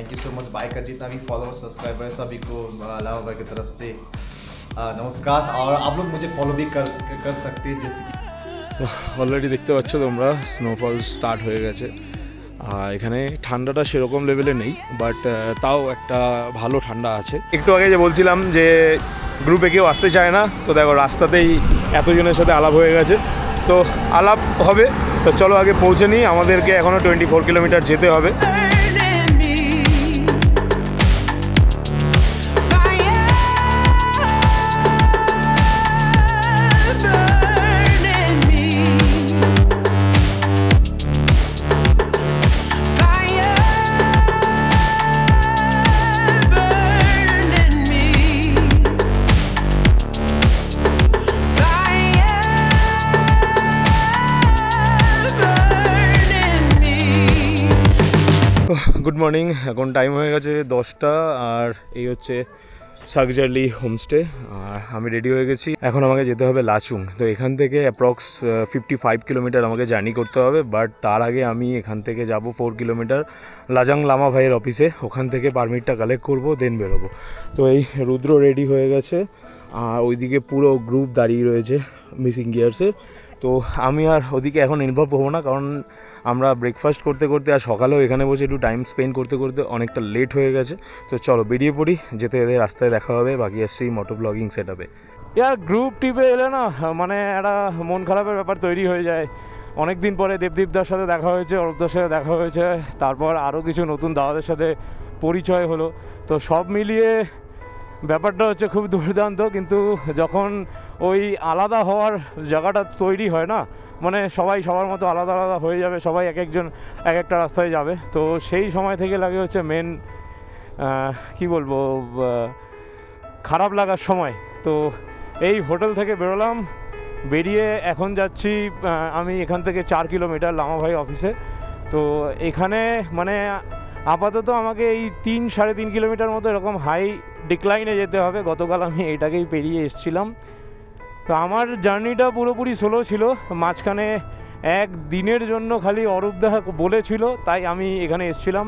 Thank you so much bye का जितना भी फॉलोअर सब्सक्राइबर सभी को अलावा भाई की तरफ से नमस्कार। और आप लोग मुझे फॉलो भी कर सकते हैं जैसे कि তো অলরেডি দেখতে পাচ্ছ তোমরা স্নোফল স্টার্ট হয়ে গেছে। আর এখানে ঠান্ডাটা সেরকম লেভেলে নেই, বাট তাও একটা ভালো ঠান্ডা আছে। একটু আগে যে বলছিলাম যে গ্রুপে কেউ আসতে চায় না, তো দেখো রাস্তাতেই এতজনের সাথে আলাপ হয়ে গেছে, তো আলাপ হবে। তো চলো আগে পৌঁছে নিই, আমাদেরকে এখনও 24 কিলোমিটার যেতে হবে। গুড মর্নিং, এখন টাইম হয়ে গেছে 10টা, আর এই হচ্ছে সাকজারলি হোমস্টে। আর আমি রেডি হয়ে গেছি, এখন আমাকে যেতে হবে লাচুং। তো এখান থেকে অ্যাপ্রক্স 55 কিলোমিটার আমাকে জার্নি করতে হবে, বাট তার আগে আমি এখান থেকে যাব 4 কিলোমিটার লাজাং লামা ভাইয়ের অফিসে, ওখান থেকে পারমিটটা কালেক্ট করব, দেন বেরোবো। তো এই রুদ্র রেডি হয়ে গেছে, আর ওইদিকে পুরো গ্রুপ দাঁড়িয়ে রয়েছে মিসিং গিয়ার্সে। তো আমি আর ওদিকে এখন ইনভলভ হবো না, কারণ আমরা ব্রেকফাস্ট করতে করতে আর সকালেও এখানে বসে একটু টাইম স্পেন্ড করতে করতে অনেকটা লেট হয়ে গেছে। তো চলো বেরিয়ে পড়ি, যেতে যেতে রাস্তায় দেখা হবে। বাকি আসছি মোটো ব্লগিং সেট আপে। ইয়ার গ্রুপ টিপে এলে না মানে একটা মন খারাপের ব্যাপার তৈরি হয়ে যায়। অনেক দিন পরে দেবদীপদার সাথে দেখা হয়েছে, অরূপদার সাথে দেখা হয়েছে, তারপর আরও কিছু নতুন দাদাদের সাথে পরিচয় হলো। তো সব মিলিয়ে ব্যাপারটা হচ্ছে খুব দুর্দান্ত। কিন্তু যখন ওই আলাদা হওয়ার জায়গাটা তৈরি হয় না, মানে সবাই সবার মতো আলাদা আলাদা হয়ে যাবে, সবাই এক একজন এক একটা রাস্তায় যাবে, তো সেই সময় থেকে লাগে হচ্ছে মেন কি বলবো খারাপ লাগার সময়। তো এই হোটেল থেকে বেরোলাম, বেরিয়ে এখন যাচ্ছি আমি এখান থেকে 4 কিলোমিটার লামা ভাই অফিসে। তো এখানে মানে আপাতত আমাকে এই 3-3.5 কিলোমিটার মতো এরকম হাই ডিক্লাইনে যেতে হবে। গতকাল আমি এটাকেই পেরিয়ে এসেছিলাম। তো আমার জার্নিটা পুরোপুরি সোলো ছিল, মাঝখানে এক দিনের জন্য খালি অরূপদা বলেছিল তাই আমি এখানে এসেছিলাম,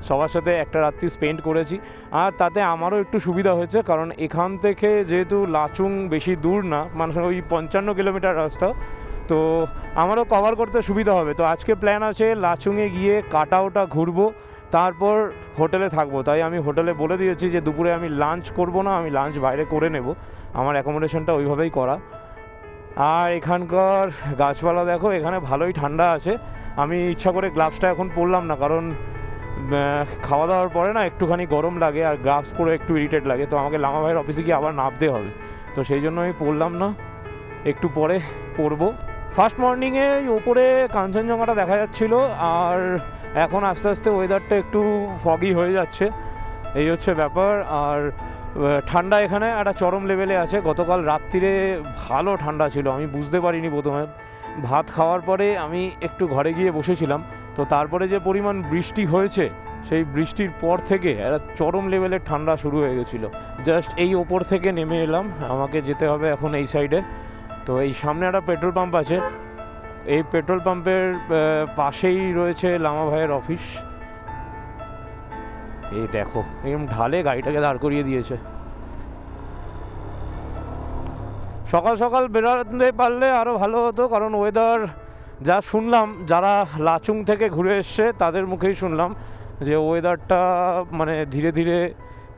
সবার সাথে একটা রাত্রি স্পেন্ড করেছি। আর তাতে আমারও একটু সুবিধা হয়েছে, কারণ এখান থেকে যেহেতু লাচুং বেশি দূর না, মানে ওই 55 কিলোমিটার রাস্তা, তো আমারও কভার করতে সুবিধা হবে। তো আজকে প্ল্যান আছে লাচুংয়ে গিয়ে কাটাওটা ঘুরবো, তারপর হোটেলে থাকবো। তাই আমি হোটেলে বলে দিয়েছি যে দুপুরে আমি লাঞ্চ করব না, আমি লাঞ্চ বাইরে করে নেব, আমার অ্যাকোমোডেশনটা ওইভাবেই করা। আর এখানকার গাছপালা দেখো, এখানে ভালোই ঠান্ডা আছে। আমি ইচ্ছা করে গ্লাভসটা এখন পরলাম না, কারণ খাওয়া দাওয়ার পরে না একটুখানি গরম লাগে, আর গ্লাভস পরে একটু ইরিটেট লাগে। তো আমাকে লামা ভাইয়ের অফিসে গিয়ে আবার নামতে হবে, তো সেই জন্য আমি পরলাম না, একটু পরে পরবো। ফার্স্ট মর্নিংয়ে ওপরে কাঞ্চনজঙ্ঘাটা দেখা যাচ্ছিলো, আর এখন আস্তে আস্তে ওয়েদারটা একটু ফগি হয়ে যাচ্ছে, এই হচ্ছে ব্যাপার। আর ঠান্ডা এখানে একটা চরম লেভেলে আছে। গতকাল রাত্রিরে ভালো ঠান্ডা ছিল, আমি বুঝতে পারিনি প্রথমে। ভাত খাওয়ার পরে আমি একটু ঘরে গিয়ে বসেছিলাম, তো তারপরে যে পরিমাণ বৃষ্টি হয়েছে, সেই বৃষ্টির পর থেকে একটা চরম লেভেলের ঠান্ডা শুরু হয়ে গেছিলো। জাস্ট এই ওপর থেকে নেমে এলাম, আমাকে যেতে হবে এখন এই সাইডে। তো এই সামনে একটা পেট্রোল পাম্প আছে, এই পেট্রোল পাম্পের পাশেই রয়েছে লামা ভাইয়ের অফিস। এই দেখো এরকম ঢালে গাড়িটাকে দাঁড় করিয়ে দিয়েছে। সকাল সকাল বেরোতে পারলে আরও ভালো হতো, কারণ ওয়েদার যা শুনলাম, যারা লাচুং থেকে ঘুরে এসছে তাদের মুখেই শুনলাম যে ওয়েদারটা মানে ধীরে ধীরে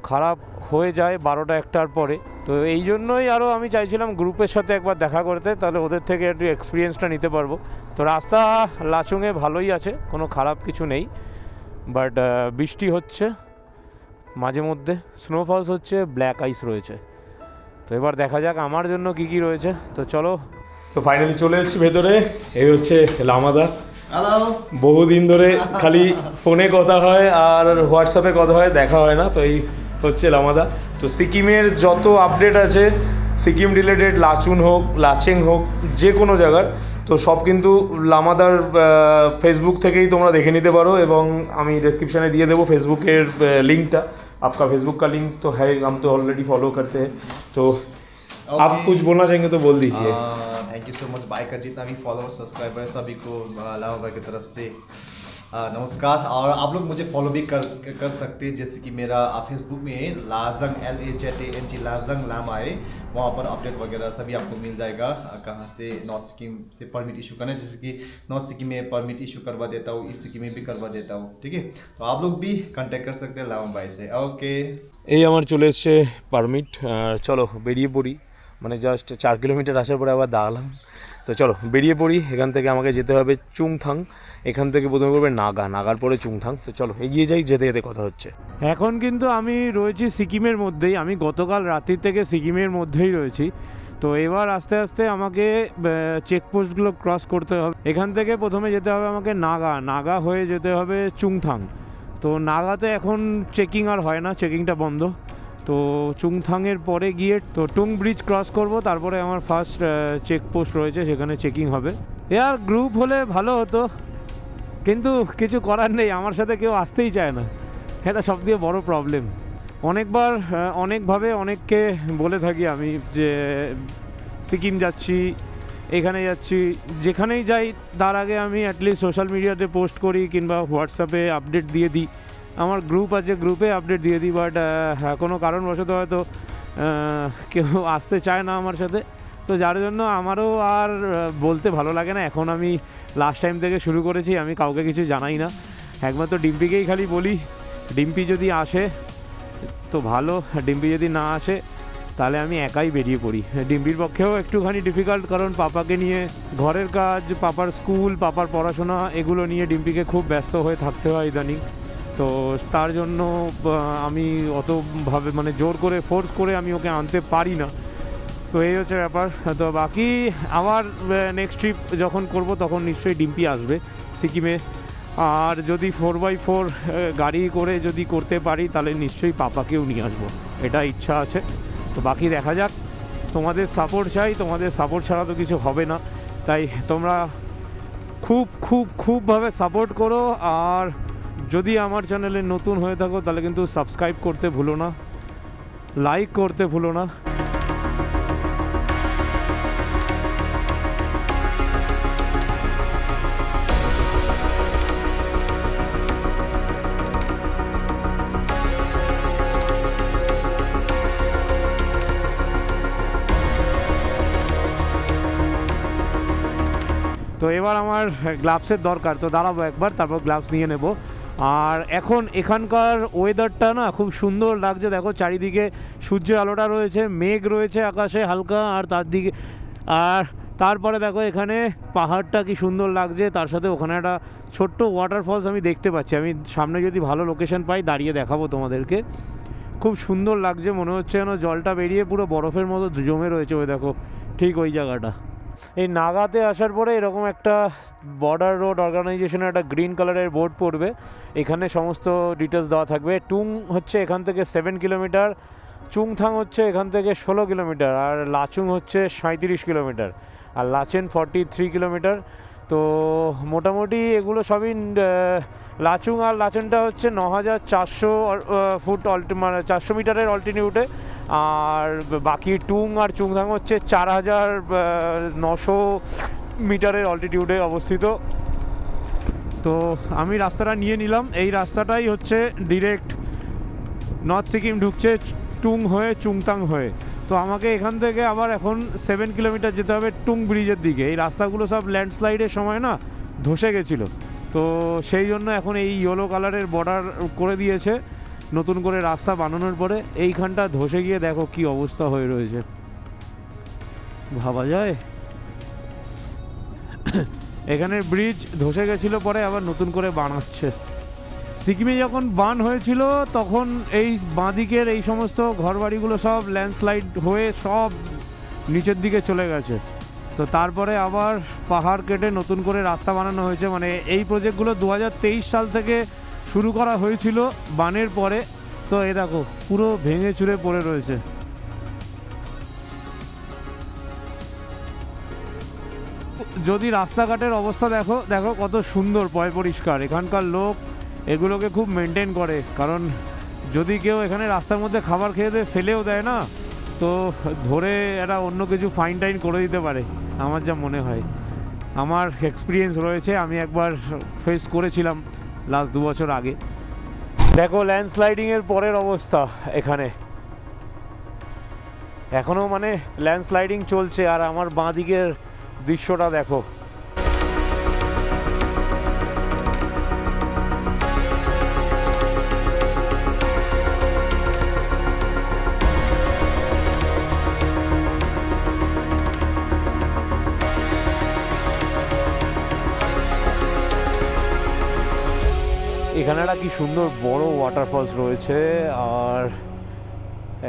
খারাপ হয়ে যায় 12টা-1টার পরে। তো এই জন্যই আরও আমি চাইছিলাম গ্রুপের সাথে একবার দেখা করতে, তাহলে ওদের থেকে একটু এক্সপিরিয়েন্সটা নিতে পারবো। তো রাস্তা লাচুংয়ে ভালোই আছে, কোনো খারাপ কিছু নেই, বাট বৃষ্টি হচ্ছে মাঝে মধ্যে, স্নোফলস হচ্ছে, ব্ল্যাক আইস রয়েছে। তো এবার দেখা যাক আমার জন্য কি কি রয়েছে। তো চলো, তো ফাইনালি চলে এসেছি ভেতরে। এই হচ্ছে লামাদা। হ্যালো। বহুদিন ধরে খালি ফোনে কথা হয় আর হোয়াটসঅ্যাপে কথা হয়, দেখা হয় না। তো এই হচ্ছে লামাদা। তো সিকিমের যত আপডেট আছে, সিকিম রিলেটেড, লাচুং হোক, লাচেং হোক, যে কোনো জায়গার, তো সব কিন্তু লামাদার ফেসবুক থেকেই তোমরা দেখে নিতে পারো, এবং আমি ডিসক্রিপশানে দিয়ে देवो फेसबुकेर लिंकटा। आपका फेसबुक का लिंक तो है, हम तो ऑलरेडी फॉलो करते हैं। तो आप कुछ बोलना चाहेंगे तो बोल दीजिए। Thank you so much bye का जितना भी फॉलोअर सब्सक्राइबर सभी को अलावा भाई की तरफ से नमस्कार। और आप लोग मुझे फॉलो भी कर सकते हैं, जैसे कि मेरा फेसबुक में है लाजंग LAZANG लाजंग लामा है। वहाँ पर अपडेट वगैरह सभी आपको मिल जाएगा। कहाँ से नॉर्थ सिक्किम से परमिट इशू करना है, जैसे कि नॉर्थ सिक्किम में परमिट इशू करवा देता हूँ, ईस्ट सिक्किम में भी करवा देता हूँ। ठीक है, तो आप लोग भी कांटेक्ट कर सकते हैं लामा भाई से। ओके, এই আমার চলে এসছে পারমিট। চলো বেরিয়ে পড়ি, মানে জাস্ট 4 কিলোমিটার আসার পরে আবার দাঁড়ালাম। তো চলো বেরিয়ে পড়ি। এখান থেকে আমাকে যেতে হবে চুংথাং। এখান থেকে প্রথমে করবে নাগার পরে চুংথাং। তো চলো এগিয়ে যাই, যেতে যেতে কথা হচ্ছে। এখন কিন্তু আমি রয়েছি সিকিমের মধ্যেই। আমি গতকাল রাত্রির থেকে সিকিমের মধ্যেই রয়েছি। তো এবার আস্তে আস্তে আমাকে চেকপোস্টগুলো ক্রস করতে হবে। এখান থেকে প্রথমে যেতে হবে আমাকে নাগা হয়ে যেতে হবে চুংথাং। তো নাগাতে এখন চেকিং আর হয় না, চেকিংটা বন্ধ। তো চুংথাংয়ের পরে গিয়ে তো টুং ব্রিজ ক্রস করব, তারপরে আমার ফার্স্ট চেকপোস্ট রয়েছে, সেখানে চেকিং হবে। এর গ্রুপ হলে ভালো হতো, কিন্তু কিছু করার নেই, আমার সাথে কেউ আসতেই চায় না। এটা সবথেকে বড় প্রবলেম। অনেকবার অনেকভাবে অনেককে বলে থাকি আমি যে সিকিম যাচ্ছি, এখানে যাচ্ছি, যেখানেই যাই তার আগে আমি অ্যাটলিস্ট সোশ্যাল মিডিয়াতে পোস্ট করি কিংবা হোয়াটসঅ্যাপে আপডেট দিয়ে দিই। আমার গ্রুপ আছে, গ্রুপে আপডেট দিয়ে দিই। বাট কোনো কারণবশত হয়তো কেউ আসতে চায় না আমার সাথে। তো যার জন্য আমারও আর বলতে ভালো লাগে না। এখন আমি লাস্ট টাইম থেকে শুরু করেছি, আমি কাউকে কিছু জানাই না, একমাত্র ডিম্পিকেই খালি বলি। ডিম্পি যদি আসে তো ভালো, ডিম্পি যদি না আসে তাহলে আমি একাই বেরিয়ে পড়ি। ডিম্পির পক্ষেও একটুখানি ডিফিকাল্ট, কারণ পাপাকে নিয়ে ঘরের কাজ, পাপার স্কুল, পাপার পড়াশোনা, এগুলো নিয়ে ডিম্পিকে খুব ব্যস্ত হয়ে থাকতে হয় ইদানিং। তো তার জন্য আমি অতভাবে মানে জোর করে ফোর্স করে আমি ওকে আনতে পারি না। তো এই হচ্ছে ব্যাপার। তো বাকি আবার নেক্সট ট্রিপ যখন করব তখন নিশ্চয়ই ডিম্পি আসবে সিকিমে। আর যদি 4x4 গাড়ি করে যদি করতে পারি তাহলে নিশ্চয়ই পাপাকেও নিয়ে আসবো, এটা ইচ্ছা আছে। তো বাকি দেখা যাক, তোমাদের সাপোর্ট চাই, তোমাদের সাপোর্ট ছাড়া তো কিছু হবে না। তাই তোমরা খুবভাবে সাপোর্ট করো। আর যদি আমার চ্যানেলে নতুন হয়ে থাকো তাহলে কিন্তু সাবস্ক্রাইব করতে ভুলো না, লাইক করতে ভুলো না। তো এবার আমার গ্লাভসের দরকার, তো দাঁড়াবো একবার, তারপর গ্লাভস নিয়ে নেব। আর এখন এখানকার ওয়েদারটা না খুব সুন্দর লাগছে। দেখো চারিদিকে সূর্যের আলোটা রয়েছে, মেঘ রয়েছে আকাশে হালকা, আর আর তারপরে দেখো এখানে পাহাড়টা কি সুন্দর লাগছে, তার সাথে ওখানে একটা ছোট্ট ওয়াটারফলস আমি দেখতে পাচ্ছি। আমি সামনে যদি ভালো লোকেশন পাই দাঁড়িয়ে দেখাবো তোমাদেরকে। খুব সুন্দর লাগছে, মনে হচ্ছে যেন জলটা বেরিয়ে পুরো বরফের মতো জমে রয়েছে। ওই দেখো ঠিক ওই জায়গাটা। এই নাগাতে আসার পরে এরকম একটা বর্ডার রোড অর্গানাইজেশনের একটা গ্রিন কালারের বোর্ড পড়বে, এখানে সমস্ত ডিটেলস দেওয়া থাকবে। টুং হচ্ছে এখান থেকে 7 কিলোমিটার, চুংথাং হচ্ছে এখান থেকে 16 কিলোমিটার, আর লাচুং হচ্ছে 37 কিলোমিটার, আর লাচেন 43 কিলোমিটার। তো মোটামুটি এগুলো সবই লাচুং আর লাচেনটা হচ্ছে 9400 ফুট মানে 400 মিটারের অল্টিটিউডে। আর বাকি টুং আর চুংথাং হচ্ছে 4900 মিটারের অল্টিটিউডে অবস্থিত। তো আমি রাস্তাটা নিয়ে নিলাম, এই রাস্তাটাই হচ্ছে ডিরেক্ট নর্থ সিকিম ঢুকছে টুং হয়ে চুংথাং হয়ে। তো আমাকে এখান থেকে আবার এখন 7 কিলোমিটার যেতে হবে টুং ব্রিজের দিকে। এই রাস্তাগুলো সব ল্যান্ডস্লাইডের সময় না ধসে গেছিলো, তো সেই জন্য এখন এই ইয়েলো কালারের বর্ডার করে দিয়েছে নতুন করে রাস্তা বানানোর পরে। এইখানটা ধসে গিয়ে দেখো কি অবস্থা হয়ে রয়েছে, ভাবা যায়। এখানের ব্রিজ ধসে গেছিলো, পরে আবার নতুন করে বানাচ্ছে। সিকিমে যখন বান হয়েছিল তখন এই বাঁদিকের এই সমস্ত ঘরবাড়িগুলো সব ল্যান্ডস্লাইড হয়ে সব নিচের দিকে চলে গেছে। তো তারপরে আবার পাহাড় কেটে নতুন করে রাস্তা বানানো হয়েছে। মানে এই প্রজেক্টগুলো 2023 সাল থেকে শুরু করা হয়েছিল বানের পরে। তো এ দেখো পুরো ভেঙে চুরে পড়ে রয়েছে। যদি রাস্তাঘাটের অবস্থা দেখো, দেখো কত সুন্দর পয় পরিষ্কার। এখানকার লোক এগুলোকে খুব মেনটেন করে, কারণ যদি কেউ এখানে রাস্তার মধ্যে খাবার খেয়ে দিয়ে ফেলেও দেয় না, তো ধরে এরা অন্য কিছু ফাইন টাইন করে দিতে পারে, আমার যা মনে হয়। আমার এক্সপিরিয়েন্স রয়েছে, আমি একবার ফেস করেছিলাম লাস্ট 2 বছর আগে। দেখো ল্যান্ডস্লাইডিংয়ের পরের অবস্থা এখানে, এখনও মানে ল্যান্ডস্লাইডিং চলছে। আর আমার বাঁ দিকের দৃশ্যটা দেখো, এখানে একটা কি সুন্দর বড় ওয়াটারফলস রয়েছে আর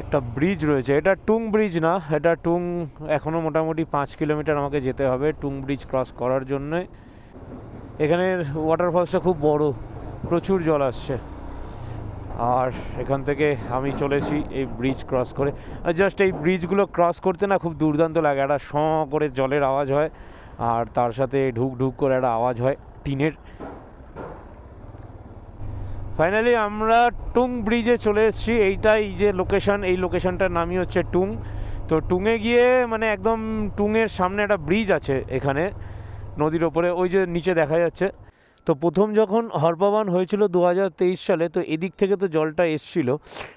একটা ব্রিজ রয়েছে। এটা টুং ব্রিজ না, এটা টুং এখনও মোটামুটি 5 কিলোমিটার আমাকে যেতে হবে টুং ব্রিজ ক্রস করার জন্য। এখানের ওয়াটারফলসটা খুব বড়, প্রচুর জল আসছে। আর এখান থেকে আমি চলেছি এই ব্রিজ ক্রস করে। আর জাস্ট এই ব্রিজগুলো ক্রস করতে না খুব দুর্দান্ত লাগে, একটা শ করে জলের আওয়াজ হয় আর তার সাথে ঢুক ঢুক করে একটা আওয়াজ হয় টিনের। ফাইনালি আমরা টুং ব্রিজে চলে এসেছি। এইটাই যে লোকেশন, এই লোকেশনটার নামই হচ্ছে টুং। তো টুংয়ে গিয়ে মানে একদম টুংয়ের সামনে একটা ব্রিজ আছে এখানে নদীর ওপরে, ওই যে নিচে দেখা যাচ্ছে। তো প্রথম যখন হরপাবান হয়েছিল 2023 সালে, তো এদিক থেকে তো জলটা এসছিল।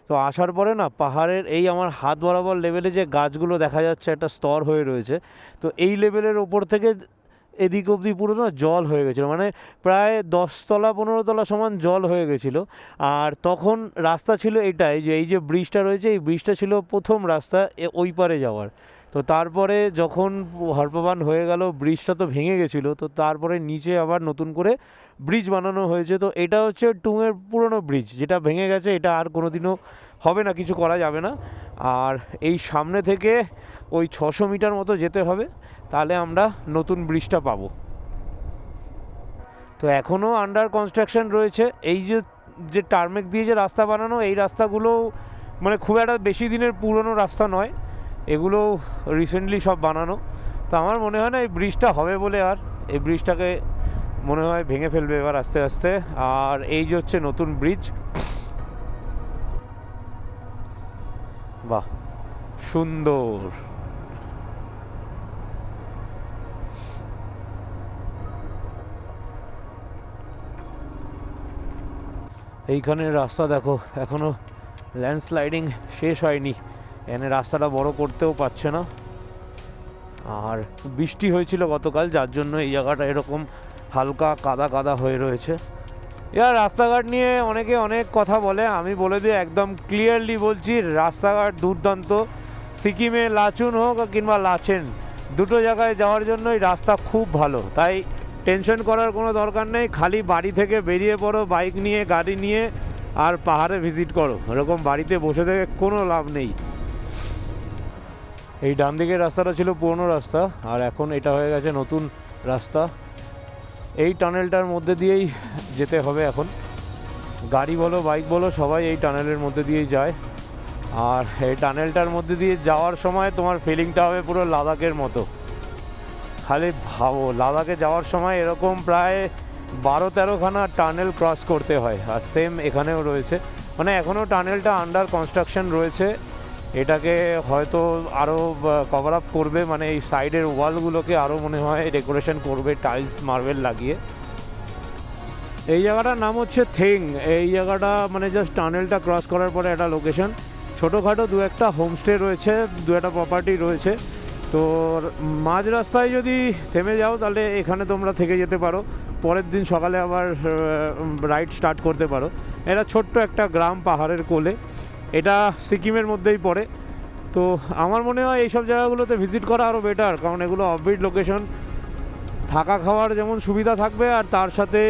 তো আসার পরে না পাহাড়ের এই আমার হাত বরাবর লেভেলে যে গাছগুলো দেখা যাচ্ছে একটা স্তর হয়ে রয়েছে, তো এই লেভেলের ওপর থেকে এদিক অবধি পুরো না জল হয়ে গেছিলো, মানে প্রায় 10 তলা 15 তলা সমান জল হয়ে গেছিলো। আর তখন রাস্তা ছিল এটাই, যে এই যে ব্রিজটা রয়েছে এই ব্রিজটা ছিল প্রথম রাস্তা ওই পারে যাওয়ার। তো তারপরে যখন হরপাবান হয়ে গেল ব্রিজটা তো ভেঙে গেছিলো, তো তারপরে নিচে আবার নতুন করে ব্রিজ বানানো হয়েছে। তো এটা হচ্ছে টুংয়ের পুরনো ব্রিজ, যেটা ভেঙে গেছে, এটা আর কোনোদিনও হবে না, কিছু করা যাবে না। আর এই সামনে থেকে ওই 600 মিটার মতো যেতে হবে, তাহলে আমরা নতুন ব্রিজটা পাবো। তো এখনও আন্ডার কনস্ট্রাকশন রয়েছে। এই যে টার্মেক দিয়ে যে রাস্তা বানানো, এই রাস্তাগুলো মানে খুব একটা বেশি দিনের পুরনো রাস্তা নয়, এগুলো রিসেন্টলি সব বানানো। তো আমার মনে হয় না এই ব্রিজটা হবে বলে, আর এই ব্রিজটাকে মনে হয় ভেঙে ফেলবে এবার আস্তে আস্তে। আর এই যে হচ্ছে নতুন ব্রিজ, বাহ সুন্দর। এইখানের রাস্তা দেখো, এখনও ল্যান্ডস্লাইডিং শেষ হয়নি, এখানে রাস্তাটা বড় করতেও পারছে না। আর বৃষ্টি হয়েছিল গতকাল, যার জন্য এই জায়গাটা এরকম হালকা কাদা কাদা হয়ে রয়েছে। এবার রাস্তাঘাট নিয়ে অনেকে অনেক কথা বলে, আমি বলে দিই একদম ক্লিয়ারলি বলছি, রাস্তাঘাট দুর্দান্ত। সিকিমে লাচুং হোক কিংবা লাচেন, দুটো জায়গায় যাওয়ার জন্যই রাস্তা খুব ভালো। তাই টেনশন করার কোনো দরকার নেই, খালি বাড়ি থেকে বেরিয়ে পড়ো বাইক নিয়ে, গাড়ি নিয়ে, আর পাহাড়ে ভিজিট করো। এরকম বাড়িতে বসে থেকে কোনো লাভ নেই। এই ডান দিকের রাস্তাটা ছিল পুরনো রাস্তা, আর এখন এটা হয়ে গেছে নতুন রাস্তা। এই টানেলটার মধ্যে দিয়েই যেতে হবে এখন, গাড়ি বলো বাইক বলো সবাই এই টানেলের মধ্যে দিয়েই যায়। আর এই টানেলটার মধ্যে দিয়ে যাওয়ার সময় তোমার ফিলিংটা হবে পুরো লাদাখের মতো। খালি ভাবো, লাদাখে যাওয়ার সময় এরকম প্রায় 12-13খানা টানেল ক্রস করতে হয়, আর সেম এখানেও রয়েছে। মানে এখনও টানেলটা আন্ডার কনস্ট্রাকশন রয়েছে, এটাকে হয়তো আরও কভার আপ করবে, মানে এই সাইডের ওয়ালগুলোকে আরও মনে হয় ডেকোরেশন করবে টাইলস মার্বেল লাগিয়ে। এই জায়গাটার নাম হচ্ছে থেং। এই জায়গাটা মানে জাস্ট টানেলটা ক্রস করার পরে একটা লোকেশন, ছোটোখাটো 2-1টা হোমস্টে রয়েছে, 2-1টা প্রপার্টি রয়েছে। তো মাঝ রাস্তায় যদি থেমে যাও তাহলে এখানে তোমরা থেকে যেতে পারো, পরের দিন সকালে আবার রাইড স্টার্ট করতে পারো। এটা ছোট্ট একটা গ্রাম পাহাড়ের কোলে, এটা সিকিমের মধ্যেই পড়ে। তো আমার মনে হয় এইসব জায়গাগুলোতে ভিজিট করা আরও বেটার, কারণ এগুলো অফবিট লোকেশন, থাকা খাওয়ার যেমন সুবিধা থাকবে, আর তার সাথে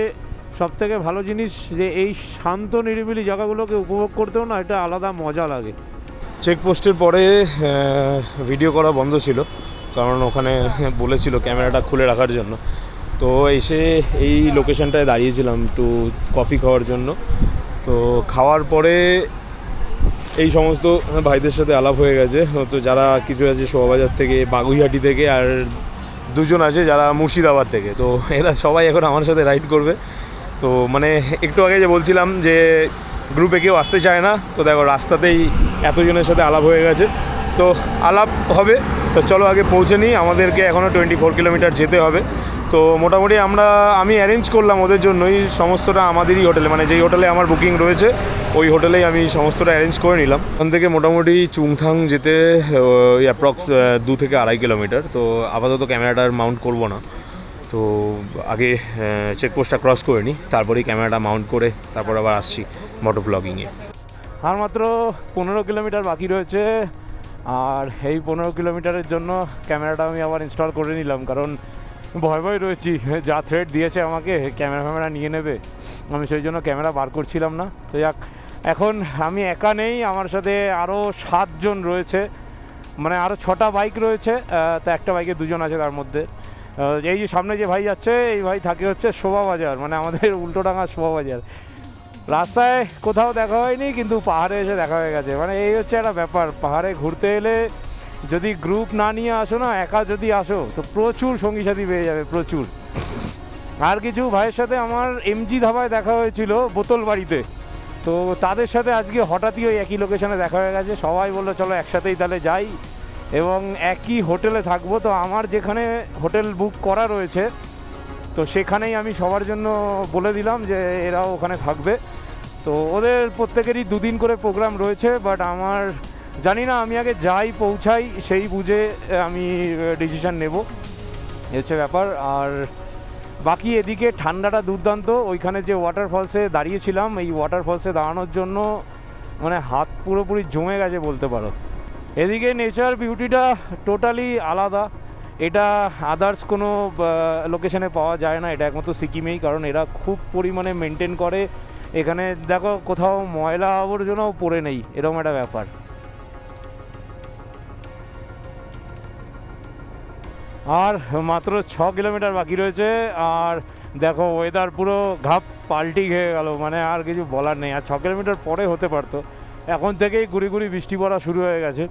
সবথেকে ভালো জিনিস যে এই শান্ত নিরিবিলি জায়গাগুলোকে উপভোগ করতেও না এটা আলাদা মজা লাগে। চেকপোস্টের পরে ভিডিও করা বন্ধ ছিল, কারণ ওখানে বলেছিল ক্যামেরাটা খুলে রাখার জন্য। তো এসে এই লোকেশনটায় দাঁড়িয়েছিলাম একটু কফি খাওয়ার জন্য। তো খাওয়ার পরে এই সমস্ত ভাইদের সাথে আলাপ হয়ে গেছে। তো যারা কিছু আছে শোভাবাজার থেকে, বাগুইহাটি থেকে, আর দুজন আছে যারা মুর্শিদাবাদ থেকে। তো এরা সবাই এখন আমার সাথে রাইড করবে। তো মানে একটু আগে যে বলছিলাম যে গ্রুপে কেউ আসতে চায় না, তো দেখো রাস্তাতেই এতজনের সাথে আলাপ হয়ে গেছে, তো আলাপ হবে। তো চলো আগে পৌঁছে নিই, আমাদেরকে এখনও 24 কিলোমিটার যেতে হবে। তো মোটামুটি আমি অ্যারেঞ্জ করলাম ওদের জন্যই সমস্তটা আমাদেরই হোটেলে, মানে যেই হোটেলে আমার বুকিং রয়েছে ওই হোটেলেই আমি সমস্তটা অ্যারেঞ্জ করে নিলাম। ওখান থেকে মোটামুটি চুংথাং যেতে ওই অ্যাপ্রক্স 2 থেকে 2.5 কিলোমিটার। তো আপাতত ক্যামেরাটা মাউন্ট করব না, তো আগে চেকপোস্টটা ক্রস করে নিই, তারপরেই ক্যামেরাটা মাউন্ট করে তারপর আবার আসছি মোটো ব্লগিংয়ে। আর মাত্র 15 কিলোমিটার বাকি রয়েছে, আর এই 15 কিলোমিটারের জন্য ক্যামেরাটা আমি আবার ইনস্টল করে নিলাম, কারণ ভয় রয়েছি যা থ্রেট দিয়েছে আমাকে ক্যামেরা নিয়ে নেবে, আমি সেই জন্য ক্যামেরা বার করছিলাম না। তো যাক, এখন আমি একা নেই, আমার সাথে আরও 7 জন রয়েছে, মানে আরও 6টা বাইক রয়েছে, তো একটা বাইকে 2 জন আছে। তার মধ্যে এই যে সামনে যে ভাই যাচ্ছে, এই ভাই থাকে হচ্ছে শোভাবাজার, মানে আমাদের উল্টোডাঙ্গা শোভাবাজার। রাস্তায় কোথাও দেখা হয়নি, কিন্তু পাহাড়ে এসে দেখা হয়ে গেছে। মানে এই হচ্ছে একটা ব্যাপার, পাহাড়ে ঘুরতে এলে যদি গ্রুপ না নিয়ে আসো না, একা যদি আসো তো প্রচুর সঙ্গী সাথী পেয়ে যাবে, প্রচুর। আর কিছু ভাইয়ের সাথে আমার এমজি ধাবায় দেখা হয়েছিল বোতল বাড়িতে, তো তাদের সাথে আজকে হঠাৎই ওই একই লোকেশনে দেখা হয়ে গেছে। সবাই বললো চলো একসাথেই তাহলে যাই, এবং একই হোটেলে থাকবো। তো আমার যেখানে হোটেল বুক করা রয়েছে, তো সেখানেই আমি সবার জন্য বলে দিলাম যে এরাও ওখানে থাকবে। তো ওদের প্রত্যেকেরই 2 দিন করে প্রোগ্রাম রয়েছে, বাট আমার জানি না, আমি আগে যাই পৌঁছাই সেই বুঝে আমি ডিসিশান নেব, এই হচ্ছে ব্যাপার। আর বাকি এদিকে ঠান্ডাটা দুর্দান্ত। ওইখানে যে ওয়াটারফলসে দাঁড়িয়েছিলাম, এই ওয়াটারফলসে দাঁড়ানোর জন্য মানে হাত পুরোপুরি জমে গেছে বলতে পারো। এদিকে নেচার বিউটিটা টোটালি আলাদা, এটা আদার্স কোনো লোকেশনে পাওয়া যায় না, এটা একমাত্র সিকিমেই, কারণ এরা খুব পরিমাণে মেনটেন করে। এখানে দেখো কোথাও ময়লা আবর্জনাও পড়ে নেই, এরকম একটা ব্যাপার। আর মাত্র 6 কিলোমিটার বাকি রয়েছে, আর দেখো ওয়েদার পুরো ঘাপ পাল্টি খেয়ে গেল, মানে আর কিছু বলার নেই। আর 6 কিলোমিটার পরে হতে পারতো, এখন থেকেই গুড়ি গুড়ি বৃষ্টি পড়া শুরু হয়ে গেছে।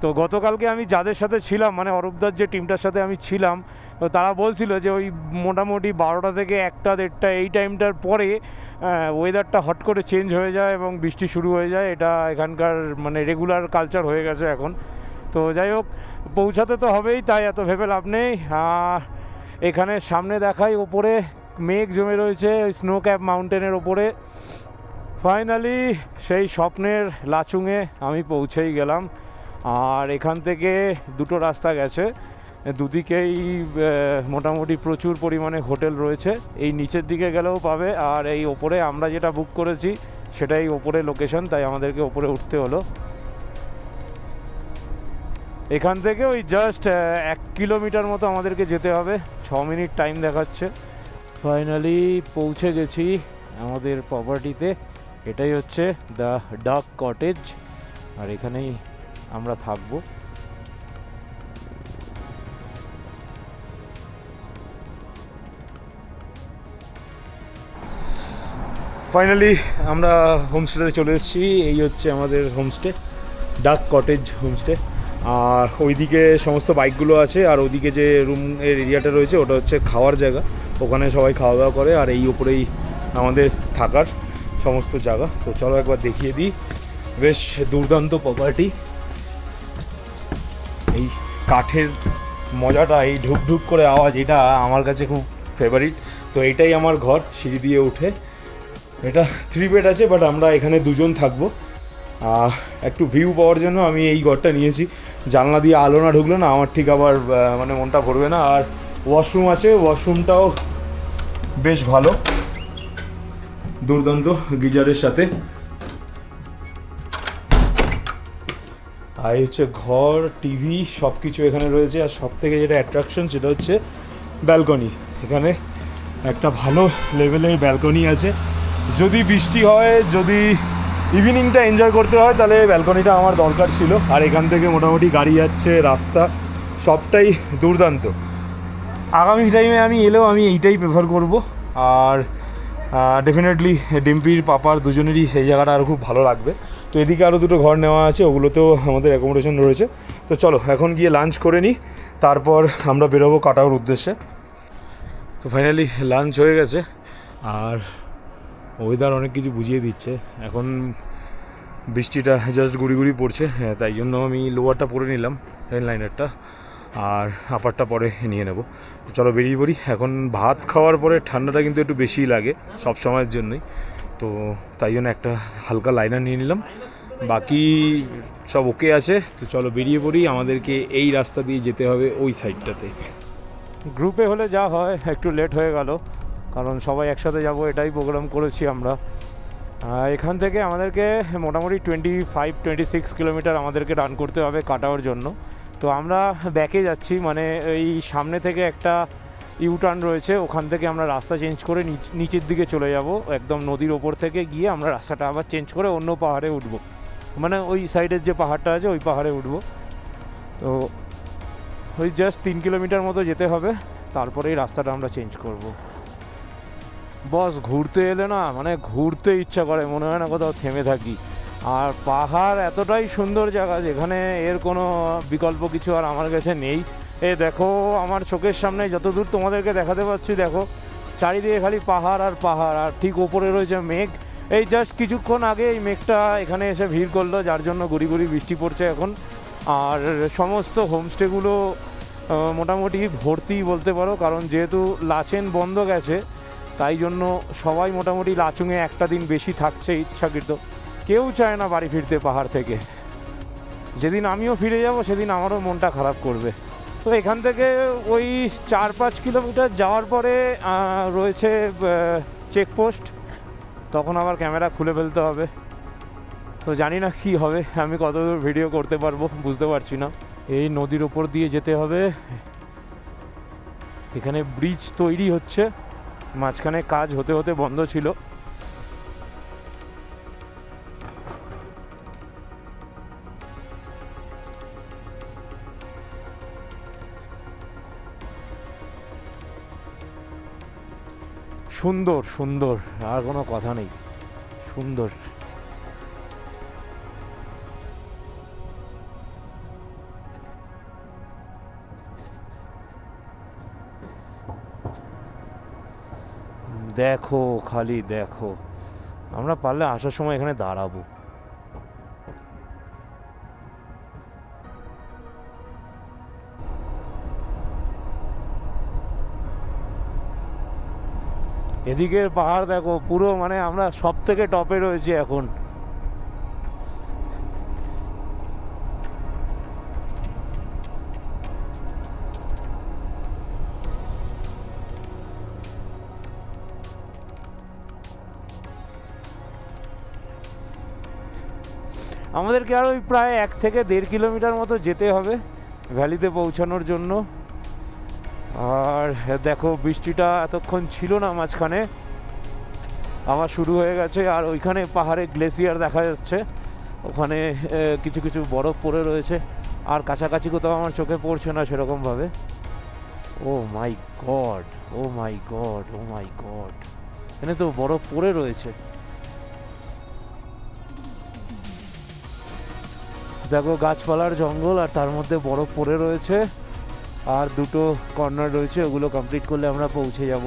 তো গতকালকে আমি যাদের সাথে ছিলাম, মানে অরূপদার যে টিমটার সাথে আমি ছিলাম, তো তারা বলছিল যে ওই মোটামুটি 12টা থেকে 1টা 1:30 এই টাইমটার পরে ওয়েদারটা হট করে চেঞ্জ হয়ে যায় এবং বৃষ্টি শুরু হয়ে যায়। এটা এখানকার মানে রেগুলার কালচার হয়ে গেছে এখন। তো যাই হোক, পৌঁছাতে তো হবেই, তাই এত ভেবে লাভ নেই। এখানে সামনে দেখাই ওপরে মেঘ জমে রয়েছে ওই স্নো ক্যাপ মাউন্টেনের ওপরে। ফাইনালি সেই স্বপ্নের লাচুংয়ে আমি পৌঁছেই গেলাম। আর এখান থেকে 2টো রাস্তা গেছে, দুদিকেই মোটামুটি প্রচুর পরিমাণে হোটেল রয়েছে। এই নিচের দিকে গেলেও পাবে, আর এই ওপরে আমরা যেটা বুক করেছি সেটাই ওপরে লোকেশন, তাই আমাদেরকে ওপরে উঠতে হলো। এখান থেকে ওই জাস্ট 1 কিলোমিটার মতো আমাদেরকে যেতে হবে, 6 মিনিট টাইম দেখাচ্ছে। ফাইনালি পৌঁছে গেছি আমাদের প্রপার্টিতে। এটাই হচ্ছে দ্য ডাক কটেজ, আর এখানেই আমরা থাকবো। ফাইনালি আমরা হোমস্টেতে চলে এসেছি। এই হচ্ছে আমাদের হোমস্টে, ডাক কটেজ হোমস্টে। আর ওইদিকে সমস্ত বাইকগুলো আছে, আর ওইদিকে যে রুমের এরিয়াটা রয়েছে ওটা হচ্ছে খাওয়ার জায়গা, ওখানে সবাই খাওয়া দাওয়া করে। আর এই উপরেই আমাদের থাকার সমস্ত জায়গা। তো চলো একবার দেখিয়ে দিই, বেশ দুর্দান্ত প্রপার্টি। এই কাঠের মজাটা, এই ঢুকঢুক করে আওয়াজ, এটা আমার কাছে খুব ফেভারিট। তো এইটাই আমার ঘর, সিঁড়ি দিয়ে উঠে। এটা 3 বেড আছে, বাট আমরা এখানে 2 জন থাকবো। একটু ভিউ পাওয়ার জন্য আমি এই ঘরটা নিয়েছি। জানলা দিয়ে আলো না ঢুকলো না আমার ঠিক আবার মানে মনটা ভরবে না। আর ওয়াশরুম আছে, ওয়াশরুমটাও বেশ ভালো, দুর্দান্ত গিজারের সাথে। আর হচ্ছে ঘর, টিভি সব কিছু এখানে রয়েছে। আর সব থেকে যেটা অ্যাট্রাকশন সেটা হচ্ছে ব্যালকনি। এখানে একটা ভালো লেভেলের ব্যালকনি আছে। যদি বৃষ্টি হয়, যদি ইভিনিংটা এনজয় করতে হয়, তাহলে ব্যালকনিটা আমার দরকার ছিল। আর এখান থেকে মোটামুটি গাড়ি যাচ্ছে, রাস্তা সবটাই দুর্দান্ত। আগামী টাইমে আমি এলেও আমি এইটাই প্রেফার করব। আর ডেফিনেটলি ডিম্পির পাপার দুজনেরই সেই জায়গাটা আরও খুব ভালো লাগবে। তো এদিকে আরও 2টো ঘর নেওয়া আছে, ওগুলোতেও আমাদের অ্যাকোমোডেশন রয়েছে। তো চলো এখন গিয়ে লাঞ্চ করে নিই, তারপর আমরা বেরোবো কাটাওয়ার উদ্দেশ্যে। তো ফাইনালি লাঞ্চ হয়ে গেছে, আর ওয়েদার অনেক কিছু বুঝিয়ে দিচ্ছে। এখন বৃষ্টিটা জাস্ট গুড়ি গুড়ি পড়ছে, হ্যাঁ, তাই জন্য আমি লোয়ারটা পরে নিলাম, রেন লাইনারটা। আর আপারটা পরে নিয়ে নেব। তো চলো বেরিয়ে পড়ি। এখন ভাত খাওয়ার পরে ঠান্ডাটা কিন্তু একটু বেশিই লাগে সব সময়ের জন্যই, তো তাই জন্য একটা হালকা লাইনার নিয়ে নিলাম, বাকি সব ওকে আছে। তো চলো বেরিয়ে পড়ি, আমাদেরকে এই রাস্তা দিয়ে যেতে হবে ওই সাইডটাতে। গ্রুপে হলে যা হয়, একটু লেট হয়ে গেল কারণ সবাই একসাথে যাব এটাই প্রোগ্রাম করেছি আমরা। এখান থেকে আমাদেরকে মোটামুটি 25-26 কিলোমিটার আমাদেরকে রান করতে হবে কাটাওয়ার জন্য। তো আমরা ব্যাকে যাচ্ছি, মানে এই সামনে থেকে একটা ইউটার্ন রয়েছে, ওখান থেকে আমরা রাস্তা চেঞ্জ করে নিচের দিকে চলে যাব, একদম নদীর ওপর থেকে গিয়ে আমরা রাস্তাটা আবার চেঞ্জ করে অন্য পাহাড়ে উঠব, মানে ওই সাইডের যে পাহাড়টা আছে ওই পাহাড়ে উঠব। তো ওই জাস্ট 3 কিলোমিটার মতো যেতে হবে, তারপরে এই রাস্তাটা আমরা চেঞ্জ করব। বস ঘুরতে এলে না মানে ঘুরতে ইচ্ছা করে, মনে হয় না কোথাও থেমে থাকি। আর পাহাড় এতটাই সুন্দর জায়গা যেখানে এর কোনো বিকল্প কিছু আর আমার কাছে নেই। এ দেখো আমার চোখের সামনে যতদূর তোমাদেরকে দেখাতে পাচ্ছি, দেখো চারিদিকে খালি পাহাড় আর পাহাড়, আর ঠিক ওপরে রয়েছে মেঘ। এই জাস্ট কিছুক্ষণ আগে এই মেঘটা এখানে এসে ভিড় করলো, যার জন্য গুড়ি গুড়ি বৃষ্টি পড়ছে এখন। আর সমস্ত হোমস্টেগুলো মোটামুটি ভর্তি বলতে পারো, কারণ যেহেতু লাচেন বন্ধ গেছে তাই জন্য সবাই মোটামুটি লাচুংয়ে একটা দিন বেশি থাকছে ইচ্ছাকৃত। কেউ চায় না বাড়ি ফিরতে পাহাড় থেকে। যেদিন আমিও ফিরে যাব সেদিন আমারও মনটা খারাপ করবে। তো এখান থেকে ওই 4-5 কিলোমিটার যাওয়ার পরে রয়েছে চেকপোস্ট, তখন আবার ক্যামেরা খুলে ফেলতে হবে। তো জানি না কী হবে, আমি কতদূর ভিডিও করতে পারবো বুঝতে পারছি না। এই নদীর ওপর দিয়ে যেতে হবে, এখানে ব্রিজ তৈরি হচ্ছে, মাঝখানে কাজ হতে হতে বন্ধ ছিল। সুন্দর সুন্দর, আর কোনো কথা নেই, সুন্দর। দেখো খালি দেখো, আমরা পারলে আসার সময় এখানে দাঁড়াবো। এদিকের পাহাড় দেখো পুরো, মানে আমরা সব থেকে টপে রয়েছি এখন। আমাদেরকে আর ওই প্রায় 1 থেকে 1.5 কিলোমিটার মতো যেতে হবে ভ্যালিতে পৌঁছানোর জন্য। আর দেখো বৃষ্টিটা এতক্ষণ ছিল না, মাঝখানে আবার শুরু হয়ে গেছে। আর ওইখানে পাহাড়ে গ্লেসিয়ার দেখা যাচ্ছে, ওখানে কিছু কিছু বরফ পড়ে রয়েছে, আর কাছাকাছি কোথাও আমার চোখে পড়ছে না সেরকমভাবে। ও মাই গড, ও মাই গড, ও মাই গড, এখানে তো বরফ পড়ে রয়েছে। দেখো গাছপালার জঙ্গল, আর তার মধ্যে বরফ পড়ে রয়েছে। আর দুটো কর্নার রয়েছে, ওগুলো কমপ্লিট করলে আমরা পৌঁছে যাব।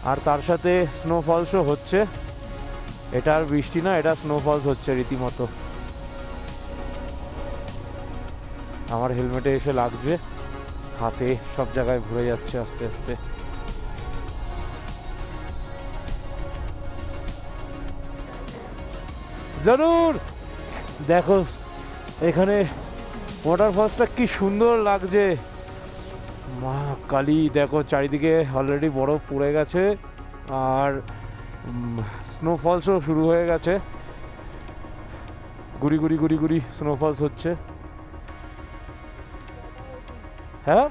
আর তার সাথে স্নোফলসও হচ্ছে, এটা আর বৃষ্টি না, এটা স্নোফলস হচ্ছে রীতিমতো। আমার হেলমেটে এসে লাগবে, হাতে সব জায়গায় ঘুরে যাচ্ছে আস্তে আস্তে। জরুর দেখো এখানে ওয়াটারফলসটা কি সুন্দর লাগছে, মা কালী। দেখো চারিদিকে অলরেডি বরফ পড়ে গেছে, আর স্নোফলসও শুরু হয়ে গেছে, গুড়ি গুড়ি গুড়ি গুড়ি স্নোফলস হচ্ছে। হ্যাঁ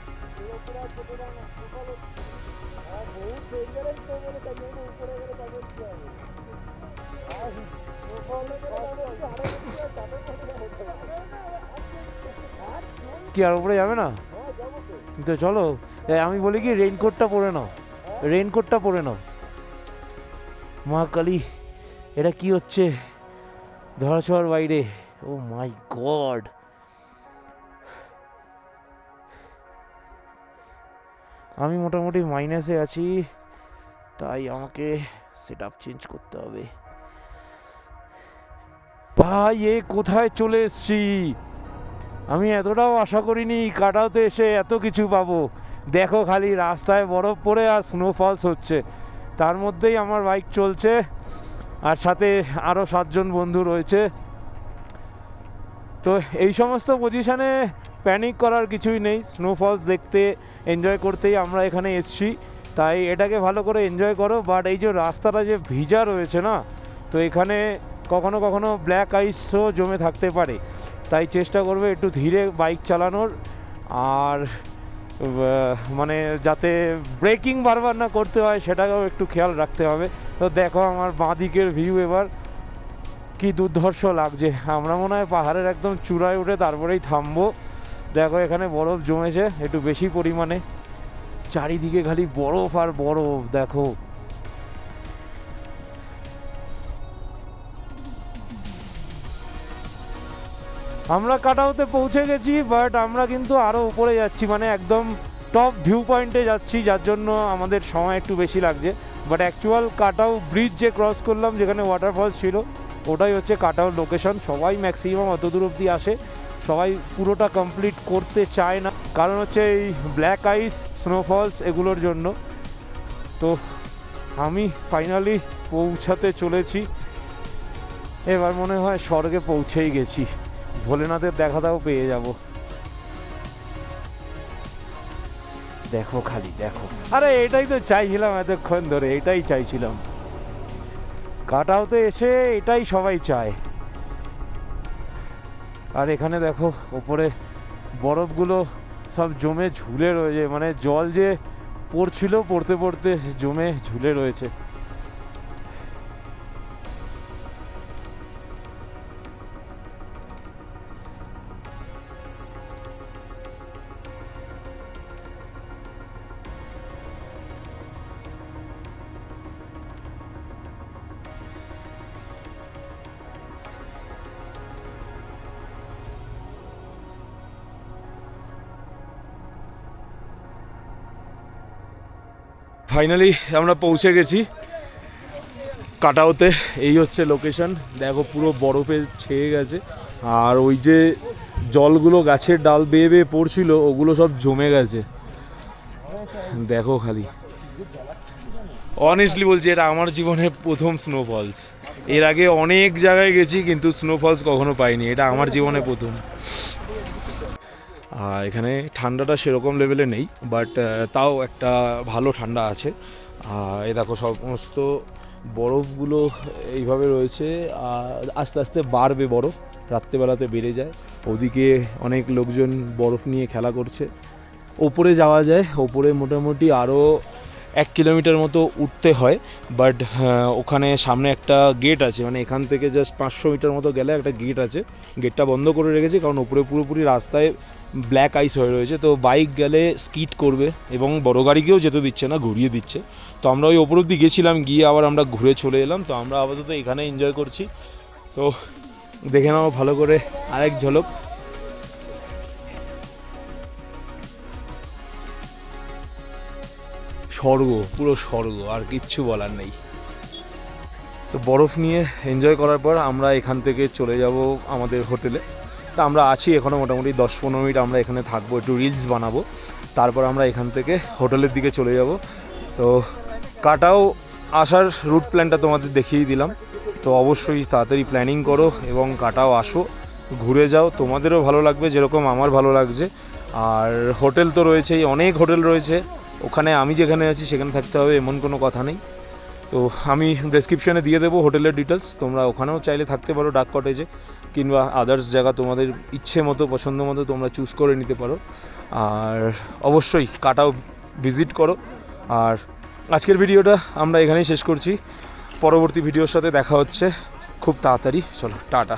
কি আর উপরে যাবে না? তো চলো, আমি বলি কি রেইনকোটটা পরে নাও, রেইনকোটটা পরে নাও। মা কালী, এটা কি হচ্ছে ধরাছোঁয়ার বাইরে। ও মাই গড, আমি মোটামুটি মাইনাসে আছি, তাই আমাকে সেট আপ চেঞ্জ করতে হবে। ভাই এ কোথায় চলে এসছি, আমি এতটাও আশা করিনি কাটাওতে এসে এত কিছু পাবো। দেখো খালি রাস্তায় বরফ পড়ে আর স্নোফলস হচ্ছে, তার মধ্যেই আমার বাইক চলছে আর সাথে আরও 7 জন বন্ধু রয়েছে। তো এই সমস্ত পজিশানে প্যানিক করার কিছুই নেই, স্নোফলস দেখতে এনজয় করতেই আমরা এখানে এসছি, তাই এটাকে ভালো করে এনজয় করো। বাট এই যে রাস্তাটা যে ভিজা রয়েছে না, তো এখানে কখনো কখনো ব্ল্যাক আইসও জমে থাকতে পারে, তাই চেষ্টা করবে একটু ধীরে বাইক চালানোর, আর মানে যাতে ব্রেকিং বারবার না করতে হয় সেটাকেও একটু খেয়াল রাখতে হবে। তো দেখো আমার বাঁ দিকের ভিউ এবার কি দুর্ধর্ষ লাগছে। আমরা মনে হয় পাহাড়ের একদম চূড়ায় উঠে তারপরেই থামবো। দেখো এখানে বরফ জমেছে একটু বেশি পরিমাণে, চারিদিকে খালি বরফ আর বরফ। দেখো আমরা কাটাওতে পৌঁছে গেছি, বাট আমরা কিন্তু আরও উপরে যাচ্ছি, মানে একদম টপ ভিউ পয়েন্টে যাচ্ছি, যার জন্য আমাদের সময় একটু বেশি লাগছে। বাট অ্যাকচুয়াল কাটাও ব্রিজ যে ক্রস করলাম যেখানে ওয়াটারফলস ছিল, ওটাই হচ্ছে কাটাও লোকেশন। সবাই ম্যাক্সিমাম অত দূর অবধি আসে, সবাই পুরোটা কমপ্লিট করতে চায় না, কারণ হচ্ছে এই ব্ল্যাক আইস স্নোফলস এগুলোর জন্য। তো আমি ফাইনালি পৌঁছাতে চলেছি, এবার মনে হয় স্বর্গে পৌঁছেই গেছি, ভোলেনাথের দেখাটাও পেয়ে যাব। দেখো খালি দেখো, আরে এটাই তো চাইছিলাম এতক্ষণ ধরে, এটাই চাইছিলাম। কাটাওতে এসে এটাই সবাই চায়। আর এখানে দেখো ওপরে বরফগুলো সব জমে ঝুলে রয়েছে, মানে জল যে পড়ছিল পড়তে পড়তে জমে ঝুলে রয়েছে। ফাইনালি আমরা পৌঁছে গেছি কাটাওতে। এই হচ্ছে লোকেশন, দেখো পুরো বরফে ছেয়ে গেছে, আর ওই যে জলগুলো গাছের ডাল বেয়ে বেয়ে পড়ছিল ওগুলো সব জমে গেছে। দেখো খালি, অনেস্টলি বলছি এটা আমার জীবনের প্রথম স্নোফলস। এর আগে অনেক জায়গায় গেছি কিন্তু স্নোফলস কখনো পাইনি, এটা আমার জীবনে প্রথম। আর এখানে ঠান্ডাটা সেরকম লেভেলে নেই, বাট তাও একটা ভালো ঠান্ডা আছে। এই দেখো সমস্ত বরফগুলো এইভাবে রয়েছে, আর আস্তে আস্তে বাড়বে বরফ, রাত্রেবেলাতে বেড়ে যায়। ওদিকে অনেক লোকজন বরফ নিয়ে খেলা করছে। ওপরে যাওয়া যায়, ওপরে মোটামুটি আরও 1 কিলোমিটার মতো উঠতে হয়, বাট ওখানে সামনে একটা গেট আছে, মানে এখান থেকে জাস্ট 500 মিটার মতো গেলে একটা গেট আছে, গেটটা বন্ধ করে রেখেছে কারণ ওপরে পুরোপুরি রাস্তায় ব্ল্যাক আইস হয়ে রয়েছে। তো বাইক গেলে স্কিড করবে, এবং বড় গাড়িকেও যেতে দিচ্ছে না, ঘুরিয়ে দিচ্ছে। তো আমরা ওই ওপর অব্দি গেছিলাম, গিয়ে আবার আমরা ঘুরে চলে এলাম। তো আমরা আপাতত এখানে এনজয় করছি। তো দেখে নাও ভালো করে আরেক ঝলক। স্বর্গ, পুরো স্বর্গ, আর কিচ্ছু বলার নেই। তো বরফ নিয়ে এনজয় করার পর আমরা এখান থেকে চলে যাব আমাদের হোটেলে। তা আমরা আছি এখনও মোটামুটি 10-15 মিনিট আমরা এখানে থাকবো, একটু রিলস বানাবো, তারপর আমরা এখান থেকে হোটেলের দিকে চলে যাব। তো কাটাও আসার রুট প্ল্যানটা তোমাদের দেখিয়ে দিলাম। তো অবশ্যই তাড়াতাড়ি প্ল্যানিং করো এবং কাটাও আসো, ঘুরে যাও, তোমাদেরও ভালো লাগবে যেরকম আমার ভালো লাগছে। আর হোটেল তো রয়েছেই, অনেক হোটেল রয়েছে ওখানে, আমি যেখানে আছি সেখানে থাকতে হবে এমন কোনো কথা নেই। তো আমি ডেসক্রিপশনে দিয়ে দেবো হোটেলের ডিটেলস, তোমরা ওখানেও চাইলে থাকতে পারো ডাক কটেজে, কিংবা আদার্স জায়গা তোমাদের ইচ্ছে মতো পছন্দ মতো তোমরা চুজ করে নিতে পারো। আর অবশ্যই কাটাও ভিজিট করো। আর আজকের ভিডিওটা আমরা এখানেই শেষ করছি, পরবর্তী ভিডিওর সাথে দেখা হচ্ছে খুব তাড়াতাড়ি। চলো টাটা।